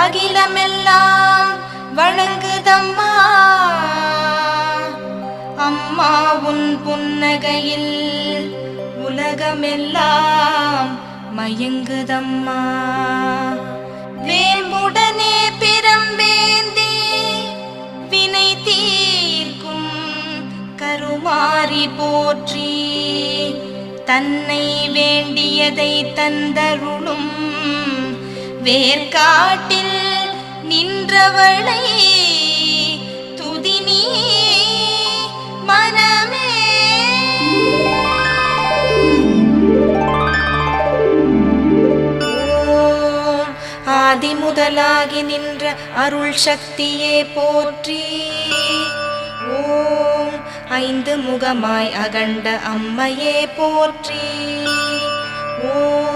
அகிலமெல்லாம் வணங்குதம்மா. அம்மா உன் புன்னகையில் உலகமெல்லாம் மயங்குதம்மா. வேம்புடனே பிரம்பேந்தி வினை தீர்க்கும் கருமாறி போற்றி, தன்னை வேண்டியதை தந்தருளும் வேர்காட்டில் நின்றவளை துதினி மனமே. ஆதி முதலாகி நின்ற அருள் சக்தியே போற்றி. ஓம் ஐந்து முகமாய் அகண்ட அம்மையே போற்றி. ஓம்